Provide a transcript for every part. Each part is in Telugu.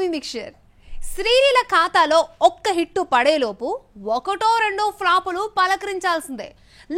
Movie mixture. శ్రీలీల ఖాతాలో ఒక్క హిట్టు పడేలోపు ఒకటో రెండో ఫ్లాపులు పలకరించాల్సిందే.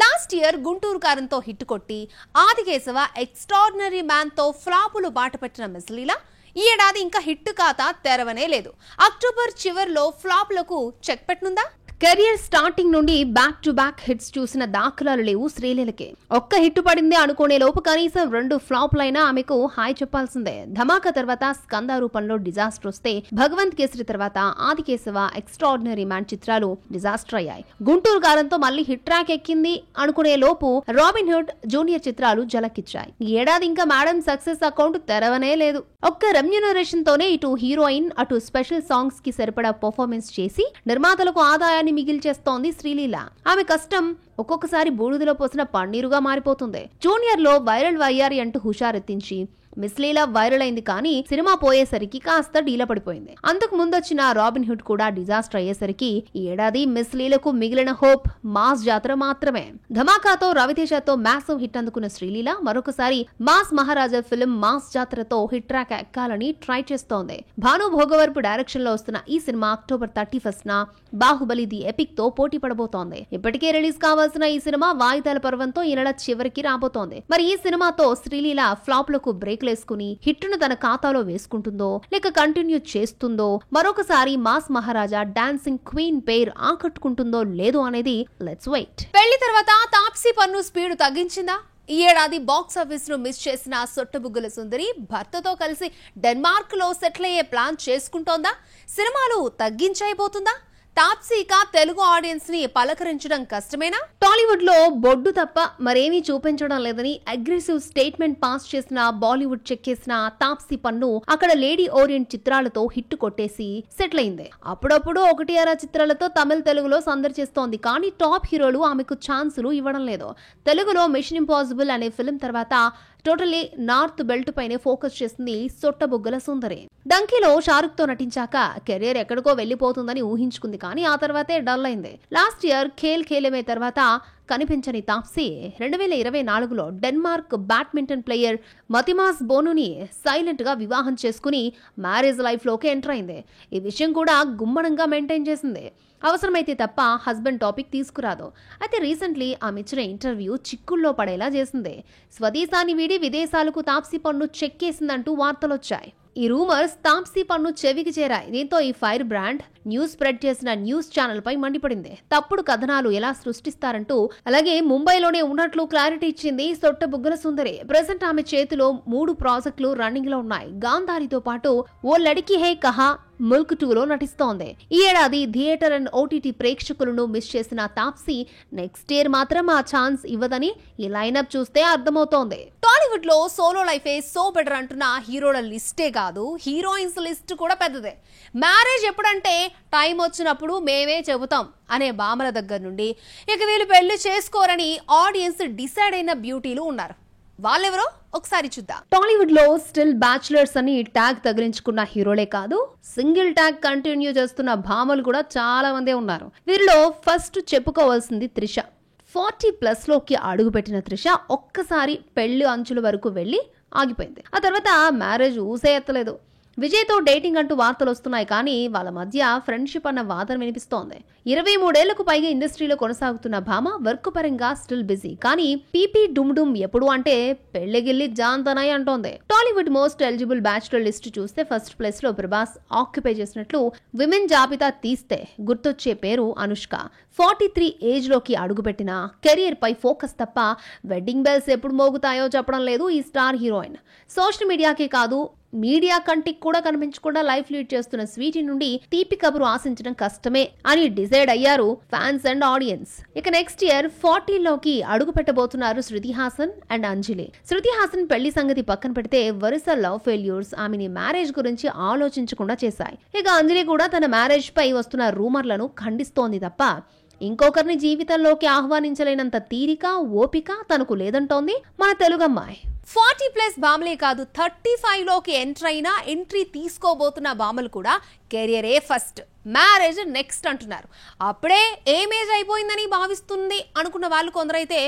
లాస్ట్ ఇయర్ గుంటూరు కారంతో హిట్ కొట్టి ఆదికేశవ ఎక్స్ట్రాడినరీ మ్యాన్ తో ఫ్లాపులు బాటపెట్టిన మిస్లీల ఈ ఏడాది ఇంకా హిట్ ఖాతా తెరవనే లేదు. అక్టోబర్ చివర్లో ఫ్లాపులకు చెక్ పెట్టనుందా? కెరియర్ స్టార్టింగ్ నుండి బ్యాక్ టు బ్యాక్ హిట్స్ చూసిన దాఖలాలు లేవు శ్రీలీలకి. ఒక్క హిట్ పడింది అనుకునే లోపు కనీసం 2 ఫ్లాప్లైనా ఆమెకు హాయ్ చెప్పాల్సిందే. ధమాకా తర్వాత స్కంద రూపంలో డిజాస్టర్ వస్తే, భగవంత్ కేసరి తర్వాత ఆదికేశవ ఎక్స్ట్రాడినరీ మ్యాన్ చిత్రాలు డిజాస్టర్ అయ్యాయి. గుంటూరు కారంతో మళ్ళీ హిట్ ట్రాక్ ఎక్కింది అనుకునే లోపు రాబిన్ హుడ్ జూనియర్ చిత్రాలు జలకిచ్చాయి. ఈ ఏడాది ఇంకా మేడం సక్సెస్ అకౌంట్ తెరవనే లేదు. ఒక్క రెమ్యూనరేషన్ తోనే ఇటు హీరోయిన్ అటు స్పెషల్ సాంగ్స్ కి సరిపడా పర్ఫార్మెన్స్ చేసి నిర్మాతలకు ఆదాయాన్ని మిగిల్చేస్తోంది శ్రీలీల. ఆమె కష్టం ఒక్కొక్కసారి బూడిదలో పోసిన పన్నీరుగా మారిపోతుంది. జూనియర్ లో వైరల్ వయ్యారి అంటూ హుషారెత్తించి మిస్లీల వైరల్ అయింది, కానీ సినిమా పోయేసరికి కాస్త డీలా పడిపోయింది. అంతకు ముందొచ్చిన రాబిన్ హుడ్ కూడా డిజాస్టర్ అయ్యేసరికి ఈ ఏడాది మిస్లీలకు మిగిలిన హోప్ మాస్ జాతర మాత్రమే. ధమాకాతో రవితేజతో మ్యాసివ్ హిట్ అందుకున్న శ్రీలీల మరొకసారి మాస్ మహారాజా ఫిల్మ్ మాస్ జాతరతో హిట్ ట్రాక్ ఎక్కాలని ట్రై చేస్తోంది. భాను భోగవరపు డైరెక్షన్ లో వస్తున్న ఈ సినిమా అక్టోబర్ 31న బాహుబలి ది ఎపిక్ తో పోటీ పడబోతోంది. ఇప్పటికే రిలీజ్ కావాల్సిన ఈ సినిమా వాయిదాల పర్వంతో ఈ నెల చివరికి రాబోతోంది. మరి ఈ సినిమాతో శ్రీలీల ఫ్లాప్ లకు బ్రేక్ లేసుకుని హిట్టును తన ఖాతాలో వేసుకుంటుందో లేక కంటిన్యూ చేస్తుందో, మరొకసారి మాస్ మహారాజా డాన్సింగ్ క్వీన్ పేరు ఆకట్టుకుంటుందో లేదో అనేది లెట్స్ వెయిట్. పెళ్లి తర్వాత తాప్సీ పన్ను స్పీడ్ తగ్గించిందా? ఈ ఏడాది బాక్స్ ఆఫీస్ ను మిస్ చేసిన సొట్టబుగ్గల సుందరి భర్తతో కలిసి డెన్మార్క్ లో సెటిల్ అయ్యే ప్లాన్ చేసుకుంటోందా? సినిమాలు తగ్గించైపోతుందా? తాప్సీక తెలుగు ఆడియన్స్ ని పలకరించడం కష్టమేనా? టాలీవుడ్ లో బొడ్డు తప్ప మరేమీ చూపించడం లేదని అగ్రెసివ్ స్టేట్మెంట్ పాస్ చేసిన బాలీవుడ్ చెక్కేసిన తాప్సీ పన్ను అక్కడ లేడీ ఓరియంట్ చిత్రాలతో హిట్ కొట్టేసి సెటిల్ అయింది. అప్పుడప్పుడు 1-2 చిత్రాలతో తమిళ తెలుగులో సందడి చేస్తోంది, కానీ టాప్ హీరోలు ఆమెకు ఛాన్సులు ఇవ్వడం లేదు. తెలుగులో మిషన్ ఇంపాసిబుల్ అనే ఫిల్మ్ తర్వాత టోటలీ నార్త్ బెల్ట్ పైనే ఫోకస్ చేసింది సొట్టబుగ్గల సుందరి. డంకీలో షారుఖ్ తో నటించాక కెరీర్ ఎక్కడికో వెళ్లిపోతుందని ఊహించుకుంది, కానీ ఆ తర్వాతే డల్ అయింది. లాస్ట్ ఇయర్ ఖేల్ ఖేలమే తర్వాత కనిపించని తాప్సీ 2024లో డెన్మార్క్ బ్యాడ్మింటన్ ప్లేయర్ మతిమాస్ బోనుని సైలెంట్ గా వివాహం చేసుకుని మ్యారేజ్ లైఫ్ లోకి ఎంటర్ అయింది. ఈ విషయం కూడా గుమ్మనంగా మెయింటైన్ చేసింది. అవసరమైతే తప్ప హస్బెండ్ టాపిక్ తీసుకురాదు. అయితే రీసెంట్లీ ఆమె ఇచ్చిన ఇంటర్వ్యూ చిక్కుల్లో పడేలా చేసింది. స్వదేశాన్ని వీడి విదేశాలకు తాప్సీ పన్ను చెక్కేసిందంటూ వార్తలొచ్చాయి. ఈ రూమర్స్ తాప్సీ పన్ను చెవికి చేరాయి. దీంతో ఈ ఫైర్ బ్రాండ్ న్యూస్ స్ప్రెడ్ చేసిన న్యూస్ ఛానల్ పై మండిపడింది. తప్పుడు కథనాలు ఎలా సృష్టిస్తారంటూ, అలాగే ముంబైలోనే ఉన్నట్లు క్లారిటీ ఇచ్చింది సొట్టబుగ్గల సుందరి. ప్రెసెంట్ ఆమె చేతిలో 3 ప్రాజెక్టులు రన్నింగ్ లో ఉన్నాయి. గాంధారితో పాటు ఓ లడికి హే కహా ముల్క్ 2లో నటిస్తోంది. ఈ ఏడాది థియేటర్ అండ్ ఓటీటీ ప్రేక్షకులను మిస్ చేసిన తాప్సీ నెక్స్ట్ ఇయర్ మాత్రం ఆ ఛాన్స్ ఇవ్వదని ఈ లైనప్ చూస్తే అర్థమవుతోంది. టాలీవుడ్ లో సోలో లైఫే సో బెటర్ అంటున్న హీరోల లిస్టే కాదు, హీరోయిన్స్ లిస్ట్ కూడా పెద్దదే. మ్యారేజ్ ఎప్పుడంటే టైం వచ్చినప్పుడు మేమే చెబుతాం అనే బామల దగ్గర నుండి ఇక వీళ్ళు పెళ్లి చేసుకోరని ఆడియన్స్ డిసైడ్ అయిన బ్యూటీలు ఉన్నారు. వాళ్ళెవరో ఒకసారి చూద్దాం. టాలీవుడ్ లో స్టిల్ బ్యాచులర్స్ అని ట్యాగ్ తగిలించుకున్న హీరోలే కాదు, సింగిల్ ట్యాగ్ కంటిన్యూ చేస్తున్న భామలు కూడా చాలా మందే ఉన్నారు. వీరిలో ఫస్ట్ చెప్పుకోవాల్సింది త్రిష. 40+ లోకి అడుగుపెట్టిన త్రిష ఒక్కసారి పెళ్లి అంచుల వరకు వెళ్లి ఆగిపోయింది. ఆ తర్వాత మ్యారేజ్ ఊసే ఎత్తలేదు. విజయ్ తో డేటింగ్ అంటూ వార్తలు వస్తున్నాయి, కానీ వాళ్ళ మధ్య ఫ్రెండ్షిప్ అన్న వాదన వినిపిస్తోంది. 23 ఏళ్లకు పైగా ఇండస్ట్రీలో కొనసాగుతున్న భామ వర్క్ పరంగా స్టిల్ బిజీ, కానీ పీపీ డుమ్ డుమ్ ఎప్పుడు అంటే పెళ్లిగిల్లి జాంతనాయ్ అంటోంది. Tollywood most eligible bachelor list చూస్తే ఫస్ట్ ప్లేస్ లో ప్రభాస్ ఆక్యుపై చేసినట్లు విమెన్ జాబితా తీస్తే గుర్తొచ్చే పేరు అనుష్క. 43 ఏజ్ లోకి అడుగుపెట్టిన కెరీర్ పై ఫోకస్ తప్ప వెడ్డింగ్ బెల్స్ ఎప్పుడు మోగుతాయో చెప్పడం లేదు ఈ స్టార్ హీరోయిన్. సోషల్ మీడియాకే కాదు, మీడియా కంటికి కూడా కనిపించకుండా లైఫ్ లీడ్ చేస్తున్న స్వీటీ నుండి తీపి కబురు ఆశించడం కష్టమే అని డిసైడ్ అయ్యారు ఫ్యాన్స్ అండ్ ఆడియన్స్. ఇక నెక్స్ట్ ఇయర్ 40లోకి అడుగు పెట్టబోతున్నారు శృతి హాసన్ అండ్ అంజలి. శృతి హాసన్ పెళ్లి సంగతి పక్కన పెడితే వరుస లవ్ ఫెయిల్యూర్స్ ఆమెని మ్యారేజ్ గురించి ఆలోచించకుండా చేశాయి. ఇక అంజలి కూడా తన మ్యారేజ్ పై వస్తున్న రూమర్లను ఖండిస్తోంది తప్ప ఇంకొకరిని జీవితంలోకి ఆహ్వానించలేనంత తీరిక ఓపిక తనకు లేదంటోంది మన తెలుగమ్మాయి. 40+ బామలే కాదు, 35లోకి ఎంట్రీ తీసుకోబోతున్న బామలు కూడా కెరియరే ఫస్ట్, మ్యారేజ్ నెక్స్ట్ అంటున్నారు. అప్పుడే ఏమేజ్ అయిపోయిందని భావిస్తుంది అనుకున్న వాళ్ళు కొందరైతే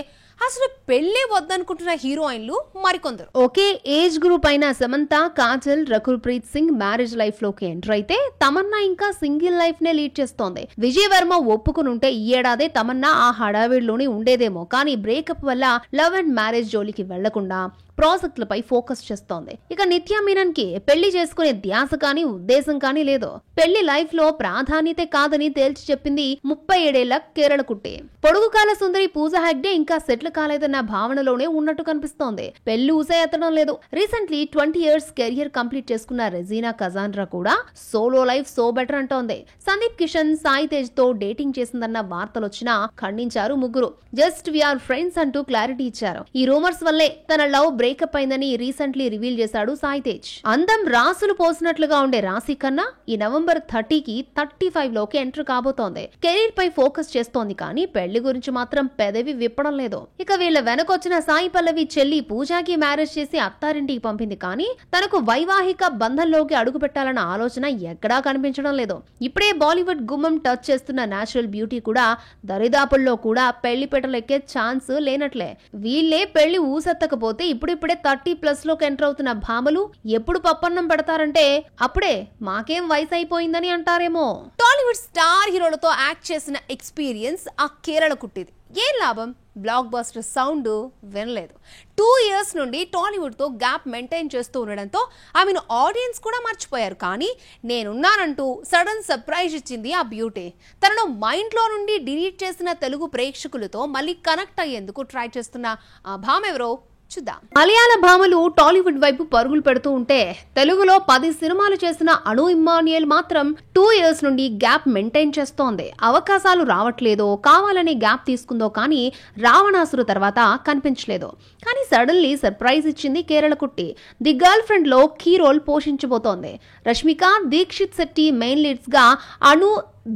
అసలు పెళ్లి వద్దనుకుంటున్న హీరోయిన్లు మరికొందరు. ఒకే ఏజ్ గ్రూప్ అయిన సమంత, కాజల్, రకుల్ ప్రీత్ సింగ్ మ్యారేజ్ లైఫ్ లోకి ఎంటర్ అయితే తమన్నా ఇంకా సింగిల్ లైఫ్ నే లీడ్ చేస్తోంది. విజయ్ వర్మ ఒప్పుకునుంటే ఈ ఏడాదే తమన్నా ఆ హడావిడిలోనే ఉండేదేమో, కానీ బ్రేకప్ వల్ల లవ్ అండ్ మ్యారేజ్ జోలికి వెళ్లకుండా ప్రాజెక్టులపై ఫోకస్ చేస్తోంది. ఇక నిత్యా మీనన్ కి పెళ్లి చేసుకునే ధ్యాస కానీ ఉద్దేశం కానీ లేదు. పెళ్లి లైఫ్ లో ప్రాధాన్యతే కాదని తేల్చి చెప్పింది 37 ఏళ్ల కేరళ కుట్టి. పొడుగు కాల సుందరి పూజా హెగ్డే ఇంకా సెటిల్ కాలేదన్న భావనలోనే ఉన్నట్టు కనిపిస్తోంది. పెళ్లి ఊసే ఎత్తడం లేదు. రీసెంట్లీ 20 years కెరియర్ కంప్లీట్ చేసుకున్న రెజీనా కజాండ్రా కూడా సోలో లైఫ్ సో బెటర్ అంటోంది. సందీప్ కిషన్, సాయి తేజ్ తో డేటింగ్ చేసిందన్న వార్తలొచ్చినా ఖండించారు ముగ్గురు. జస్ట్ వీఆర్ ఫ్రెండ్స్ అంటూ క్లారిటీ ఇచ్చారు. ఈ రూమర్స్ వల్లే తన లవ్ బ్రేకప్ అయిందని రీసెంట్లీ రివీల్ చేశాడు సాయి తేజ్. అందం రాసులు పోసినట్లుగా ఉండే రాశి కన్నా ఈ నవంబర్ 30కి 35 లోకి ఎంటర్ కాబోతోంది. కెరీర్ పై ఫోకస్ చేస్తోంది కానీ పెళ్లి గురించి మాత్రం పెదవి విప్పడం లేదు. ఇక వీళ్ళ వెనకొచ్చిన సాయి పల్లవి చెల్లి పూజాకి మ్యారేజ్ చేసి అత్తారింటికి పంపింది కానీ తనకు వైవాహిక బంధంలోకి అడుగు పెట్టాలన్న ఆలోచన ఎక్కడా కనిపించడం లేదు. ఇప్పుడే బాలీవుడ్ గుమ్మం టచ్ చేస్తున్న నేచురల్ బ్యూటీ కూడా దరిదాపుల్లో కూడా పెళ్లి పెట్టలెక్కే ఛాన్స్ లేనట్లే. వీళ్ళే పెళ్లి ఊసెత్తకపోతే ఇప్పుడిప్పుడే 30+ లోకి ఎంటర్ అవుతున్న భామలు ఎప్పుడు పప్పన్నం పెడతారంటే అప్పుడే మాకేం వయసు అయిపోయిందని అంటారేమో. టాలీవుడ్ స్టార్ హీరోలతో యాక్ట్ చేసిన ఎక్స్పీరియన్స్ ఆ కేరళ కుట్టిది. ఏం లాభం? బ్లాక్ బస్టర్ సౌండ్ వినలేదు. 2 years నుండి టాలీవుడ్ తో గ్యాప్ మెయింటైన్ చేస్తూ ఉండడంతో ఆమెను ఆడియన్స్ కూడా మర్చిపోయారు. కానీ నేనున్నానంటూ సడన్ సర్ప్రైజ్ ఇచ్చింది ఆ బ్యూటీ. తనను మైండ్ లో నుండి డిలీట్ చేసిన తెలుగు ప్రేక్షకులతో మళ్ళీ కనెక్ట్ అయ్యేందుకు ట్రై చేస్తున్న ఆ భామ ఎవరో చూద్దాం. మలయాళ భామలు టాలీవుడ్ వైపు పరుగులు పెడుతూ ఉంటే తెలుగులో 10 సినిమాలు చేసిన అను ఇమ్మాన్యుయల్ మాత్రం 2 years నుండి గ్యాప్ మెయింటైన్ చేస్తోంది. అవకాశాలు రావట్లేదో, కావాలనే గ్యాప్ తీసుకుందో కానీ రావణాసురు తర్వాత కనిపించలేదు. కానీ సడన్లీ సర్ప్రైజ్ ఇచ్చింది కేరళ కుట్టి. ది గర్ల్ ఫ్రెండ్ లో కీ రోల్ పోషించబోతోంది. రష్మిక, దీక్షిత్ శెట్టి మెయిన్ లీడ్స్ గా అను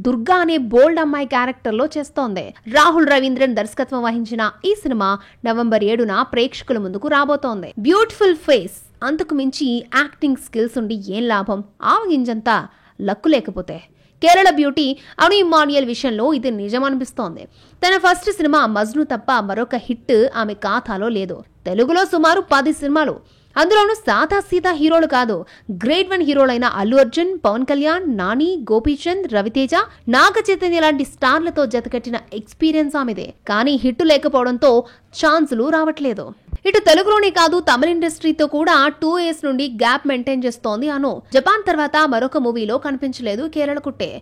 దుర్గా అనే బోల్డ్ అమ్మాయి క్యారెక్టర్ లో చేస్తోంది. రాహుల్ రవీంద్రన్ దర్శకత్వం వహించిన ఈ సినిమా నవంబర్ 7న ప్రేక్షకుల ముందుకు రాబోతోంది. బ్యూటిఫుల్ ఫేస్, అంతకు మించి యాక్టింగ్ స్కిల్స్ ఉండి ఏం లాభం? ఆవగింజంతా లక్కు లేకపోతే. కేరళ బ్యూటీ అను ఇమ్మాన్యుయల్ విషయంలో ఇది నిజమనిపిస్తోంది. తన ఫస్ట్ సినిమా మజ్ను తప్ప మరొక హిట్ ఆమె ఖాతాలో లేదు. తెలుగులో సుమారు 10 సినిమాలు, అందులోనూ సాదా సీదా హీరోలు కాదు, గ్రేట్ 1 హీరోలైన అల్లు అర్జున్, పవన్ కళ్యాణ్, నాని, గోపీచంద్, రవితేజ, నాగ చైతన్య లాంటి స్టార్లతో జతకట్టిన ఎక్స్పీరియన్స్ ఆమెదే. కానీ హిట్ లేకపోవడంతో ఛాన్సులు రావట్లేదు. ఇటు తెలుగులోనే కాదు తమిళ ఇండస్ట్రీతో కూడా 2 years నుండి గ్యాప్ మెయింటైన్ చేస్తోంది అను. జపాన్ తర్వాత మరొక మూవీలో కనిపించలేదు కేరళ కుట్టే.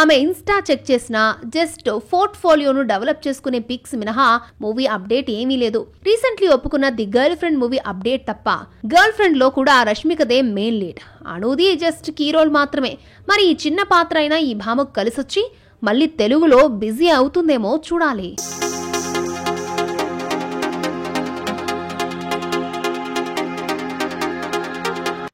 ఆమె ఇన్స్టా చెక్ చేసిన జస్ట్ పోర్ట్ఫోలియోను డెవలప్ చేసుకునే పిక్స్ మినహా మూవీ అప్డేట్ ఏమీ లేదు. రీసెంట్లీ ఒప్పుకున్న the girlfriend movie update తప్ప. గర్ల్ ఫ్రెండ్ లో కూడా రష్మికదే మెయిన్ లీడ్, అనుది జస్ట్ కీ రోల్ మాత్రమే. మరి ఈ చిన్న పాత్ర అయినా ఈ భామకు కలిసొచ్చి మళ్ళీ తెలుగులో బిజీ అవుతుందేమో చూడాలి.